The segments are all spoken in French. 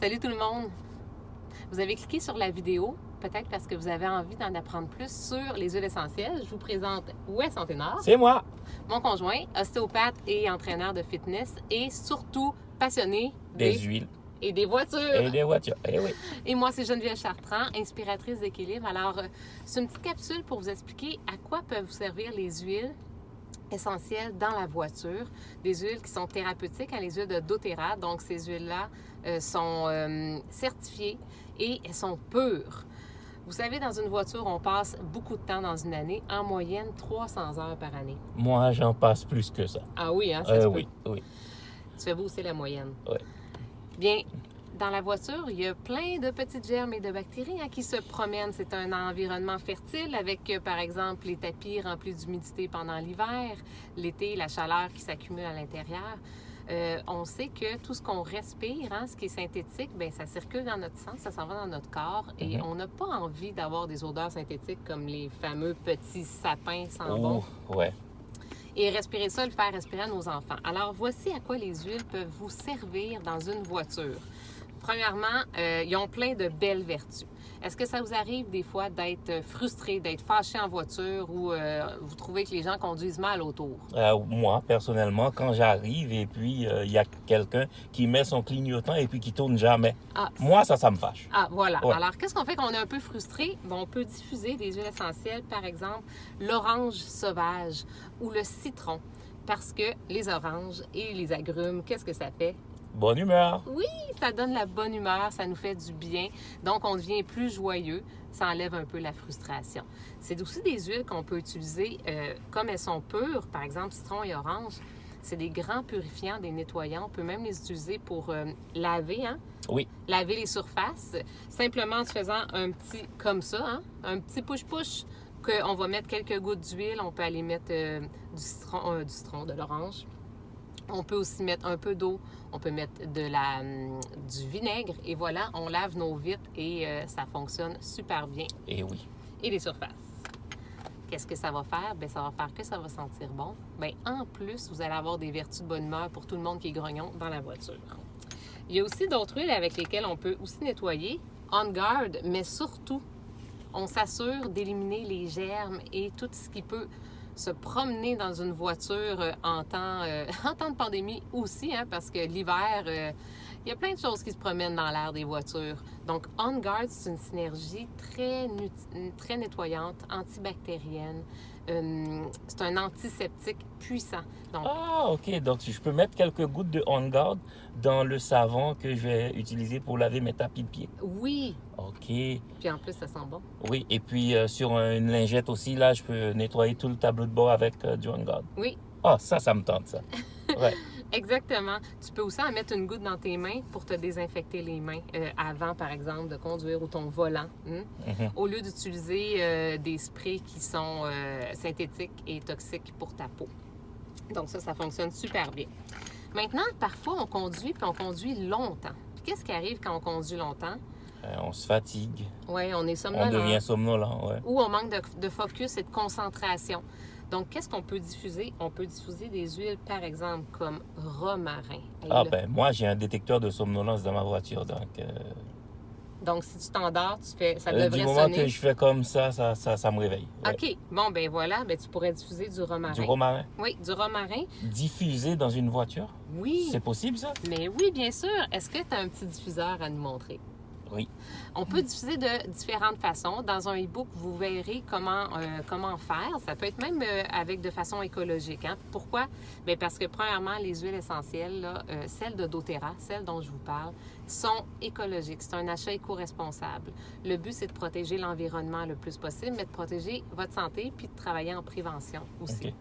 Salut tout le monde! Vous avez cliqué sur la vidéo, peut-être parce que vous avez envie d'en apprendre plus sur les huiles essentielles. Je vous présente Wes Anténard, C'est moi! mon conjoint, ostéopathe et entraîneur de fitness et surtout passionné Des huiles et des voitures. et des voitures. Eh oui. Et moi, c'est Geneviève Chartrand, inspiratrice d'équilibre. Alors, c'est une petite capsule pour vous expliquer à quoi peuvent vous servir les huiles essentielles dans la voiture. Des huiles qui sont thérapeutiques, les huiles de doTERRA. Donc, ces huiles-là sont certifiées et elles sont pures. Vous savez, dans une voiture, on passe beaucoup de temps dans une année, en moyenne 300 heures par année. Moi, j'en passe plus que ça. Ah oui, hein, ça se peut. Oui. Tu fais beau, c'est la moyenne. Oui. Bien, dans la voiture, il y a plein de petites germes et de bactéries qui se promènent. C'est un environnement fertile avec, par exemple, les tapis remplis d'humidité pendant l'hiver, l'été, la chaleur qui s'accumule à l'intérieur. On sait que tout ce qu'on respire, ce qui est synthétique, bien, ça circule dans notre sang, ça s'en va dans notre corps et on n'a pas envie d'avoir des odeurs synthétiques comme les fameux petits sapins sans bon. Ouais. Et respirer ça, le faire respirer à nos enfants. Alors, voici à quoi les huiles peuvent vous servir dans une voiture. Premièrement, ils ont plein de belles vertus. Est-ce que ça vous arrive des fois d'être frustré, d'être fâché en voiture ou vous trouvez que les gens conduisent mal autour? Moi, personnellement, quand j'arrive et puis il y a quelqu'un qui met son clignotant et puis qui tourne jamais. Moi, ça me fâche. Voilà. Ouais. Alors, qu'est-ce qu'on fait quand on est un peu frustré? Bon, on peut diffuser des huiles essentielles, par exemple, l'orange sauvage ou le citron. Parce que les oranges et les agrumes, qu'est-ce que ça fait? Bonne humeur. Oui, ça donne la bonne humeur, ça nous fait du bien. Donc, on devient plus joyeux. Ça enlève un peu la frustration. C'est aussi des huiles qu'on peut utiliser comme elles sont pures. Par exemple, citron et orange, c'est des grands purifiants, des nettoyants. On peut même les utiliser pour laver, Oui. laver les surfaces. Simplement en se faisant un petit, comme ça, un petit push-push, qu'on va mettre quelques gouttes d'huile. On peut aller mettre du citron, de l'orange. On peut aussi mettre un peu d'eau, on peut mettre du vinaigre et voilà, on lave nos vitres et ça fonctionne super bien. Et oui. Et les surfaces. Qu'est-ce que ça va faire? Bien, ça va faire que ça va sentir bon. Bien, en plus, vous allez avoir des vertus de bonne humeur pour tout le monde qui est grognon dans la voiture. Il y a aussi d'autres huiles avec lesquelles on peut aussi nettoyer. On Guard, mais surtout, on s'assure d'éliminer les germes et tout ce qui peut se promener dans une voiture en temps de pandémie aussi, parce que l'hiver, il y a plein de choses qui se promènent dans l'air des voitures. Donc, On Guard, c'est une synergie très nettoyante, antibactérienne. C'est un antiseptique puissant. Donc, OK. Donc, je peux mettre quelques gouttes de On Guard dans le savon que je vais utiliser pour laver mes tapis de pied. oui, OK. puis en plus, ça sent bon. Oui. Et puis, sur une lingette aussi, là, je peux nettoyer tout le tableau de bord avec du On Guard. Oui, Ça me tente, ça. Ouais. exactement. Tu peux aussi en mettre une goutte dans tes mains pour te désinfecter les mains avant, par exemple, de conduire ou ton volant. Au lieu d'utiliser des sprays qui sont synthétiques et toxiques pour ta peau. Donc ça fonctionne super bien. Maintenant, parfois, on conduit, puis on conduit longtemps. Puis qu'est-ce qui arrive quand on conduit longtemps? On se fatigue. Oui, on est On somnolent. devient somnolent, ouais. Ou on manque de focus et de concentration. Donc, qu'est-ce qu'on peut diffuser? On peut diffuser des huiles, par exemple, comme romarin. Moi, j'ai un détecteur de somnolence dans ma voiture, Donc, si tu t'endors, ça du devrait moment sonner. que je fais comme ça me réveille. Ouais. OK. Bon, ben voilà, tu pourrais diffuser du romarin. Du romarin. Oui, du romarin. Diffusé dans une voiture? Oui. C'est possible, ça? Mais oui, bien sûr. Est-ce que tu as un petit diffuseur à nous montrer? Oui. On peut diffuser de différentes façons. Dans un e-book, vous verrez comment faire. Ça peut être même de façon écologique. Pourquoi? Bien, parce que, premièrement, les huiles essentielles, celles de doTERRA, celles dont je vous parle, sont écologiques. C'est un achat éco-responsable. Le but, c'est de protéger l'environnement le plus possible, mais de protéger votre santé puis de travailler en prévention aussi. OK.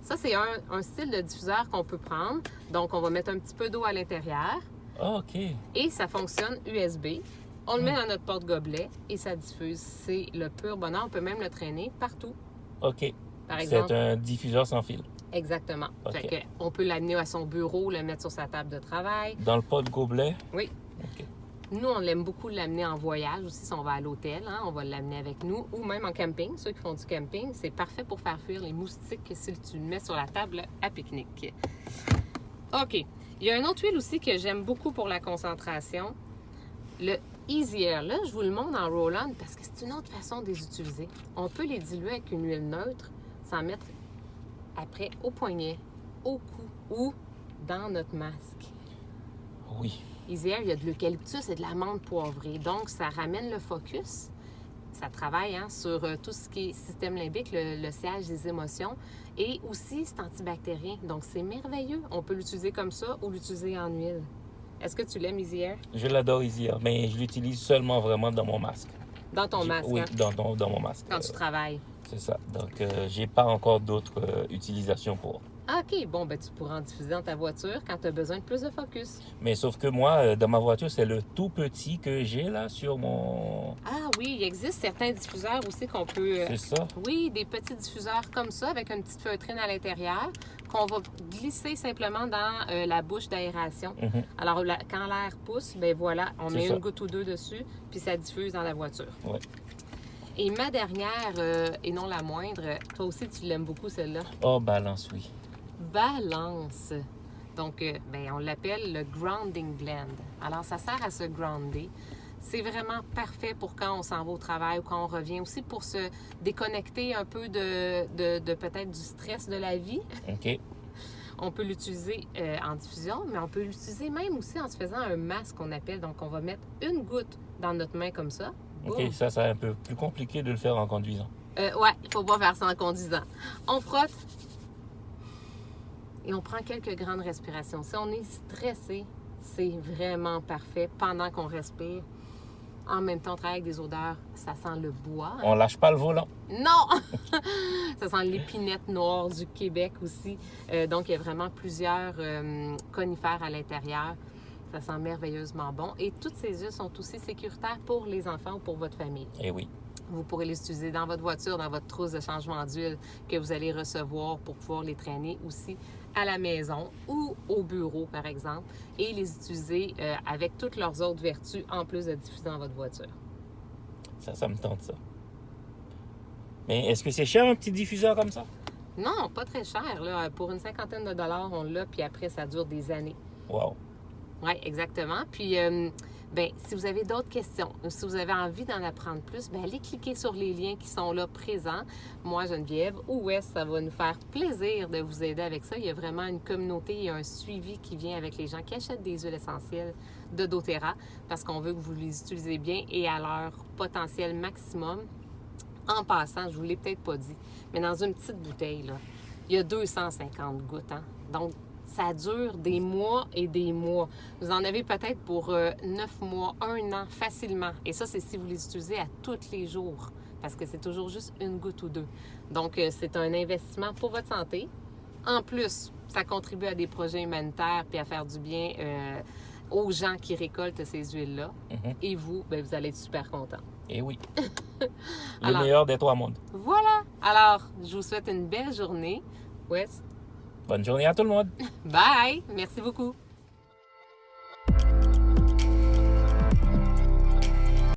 Ça, c'est un style de diffuseur qu'on peut prendre. Donc, on va mettre un petit peu d'eau à l'intérieur OK. et ça fonctionne USB. On le met dans notre porte-gobelet et ça diffuse. C'est le pur bonheur. On peut même le traîner partout. OK. Par exemple. C'est un diffuseur sans fil. Exactement. OK. Fait que on peut l'amener à son bureau, le mettre sur sa table de travail. Dans le porte-gobelet? Oui. OK. Nous, on l'aime beaucoup l'amener en voyage aussi si on va à l'hôtel. On va l'amener avec nous ou même en camping. Ceux qui font du camping, c'est parfait pour faire fuir les moustiques si tu le mets sur la table à pique-nique. OK. Il y a une autre huile aussi que j'aime beaucoup pour la concentration. Le Easy Air, là, je vous le montre en roll-on parce que c'est une autre façon de les utiliser. On peut les diluer avec une huile neutre, s'en mettre après au poignet, au cou ou dans notre masque. Oui. Easy Air, il y a de l'eucalyptus et de l'amande poivrée. Donc, ça ramène le focus. Ça travaille sur tout ce qui est système limbique, le siège des émotions. Et aussi, c'est antibactérien. Donc, c'est merveilleux. On peut l'utiliser comme ça ou l'utiliser en huile. Est-ce que tu l'aimes, Easy Air? Je l'adore, Easy Air, mais je l'utilise seulement vraiment dans mon masque. Dans ton masque? Oui, hein? dans mon masque. Quand tu travailles. C'est ça. Donc, j'ai pas encore d'autres utilisations pour. OK. Bon, ben tu pourras en diffuser dans ta voiture quand tu as besoin de plus de focus. Mais sauf que moi, dans ma voiture, c'est le tout petit que j'ai là sur mon... Ah oui, il existe certains diffuseurs aussi qu'on peut... C'est ça? Oui, des petits diffuseurs comme ça, avec une petite feutrine à l'intérieur, qu'on va glisser simplement dans la bouche d'aération. Alors, quand l'air pousse, ben voilà, on met une goutte ou deux dessus, puis ça diffuse dans la voiture. Oui. Et ma dernière, et non la moindre, toi aussi tu l'aimes beaucoup celle-là. Oh, Balance, oui. Balance. Donc, on l'appelle le Grounding Blend. Alors, ça sert à se grounder. C'est vraiment parfait pour quand on s'en va au travail ou quand on revient. Aussi pour se déconnecter un peu de peut-être du stress de la vie. OK. On peut l'utiliser en diffusion, mais on peut l'utiliser même aussi en se faisant un masque qu'on appelle. Donc, on va mettre une goutte dans notre main comme ça. OK, ça, c'est un peu plus compliqué de le faire en conduisant. Ouais, il faut pas faire ça en conduisant. On frotte et on prend quelques grandes respirations. Si on est stressé, c'est vraiment parfait pendant qu'on respire. En même temps, on travaille avec des odeurs, ça sent le bois. On lâche pas le volant. Non! Ça sent l'épinette noire du Québec aussi. Donc, il y a vraiment plusieurs conifères à l'intérieur. Ça sent merveilleusement bon. Et toutes ces huiles sont aussi sécuritaires pour les enfants ou pour votre famille. Eh oui. Vous pourrez les utiliser dans votre voiture, dans votre trousse de changement d'huile que vous allez recevoir pour pouvoir les traîner aussi à la maison ou au bureau, par exemple, et les utiliser avec toutes leurs autres vertus en plus de diffuser dans votre voiture. Ça me tente, ça. Mais est-ce que c'est cher, un petit diffuseur comme ça? Non, pas très cher. Là. Pour une cinquantaine de dollars, on l'a, puis après, ça dure des années. Wow. Oui, exactement. Puis, si vous avez d'autres questions, ou si vous avez envie d'en apprendre plus, allez cliquer sur les liens qui sont là présents. Moi, Geneviève, ou Wes, ça va nous faire plaisir de vous aider avec ça. Il y a vraiment une communauté, il y a un suivi qui vient avec les gens qui achètent des huiles essentielles de doTERRA parce qu'on veut que vous les utilisez bien et à leur potentiel maximum. En passant, je ne vous l'ai peut-être pas dit, mais dans une petite bouteille, là, il y a 250 gouttes. Hein? Donc, ça dure des mois et des mois. Vous en avez peut-être pour 9 mois, 1 an, facilement. Et ça, c'est si vous les utilisez à tous les jours, parce que c'est toujours juste une goutte ou deux. Donc, c'est un investissement pour votre santé. En plus, ça contribue à des projets humanitaires puis à faire du bien aux gens qui récoltent ces huiles-là. Et vous, vous allez être super contents. Eh oui. Le meilleur des 3 mondes. Voilà. Alors, je vous souhaite une belle journée. Wes? Bonne journée à tout le monde. Bye! Merci beaucoup.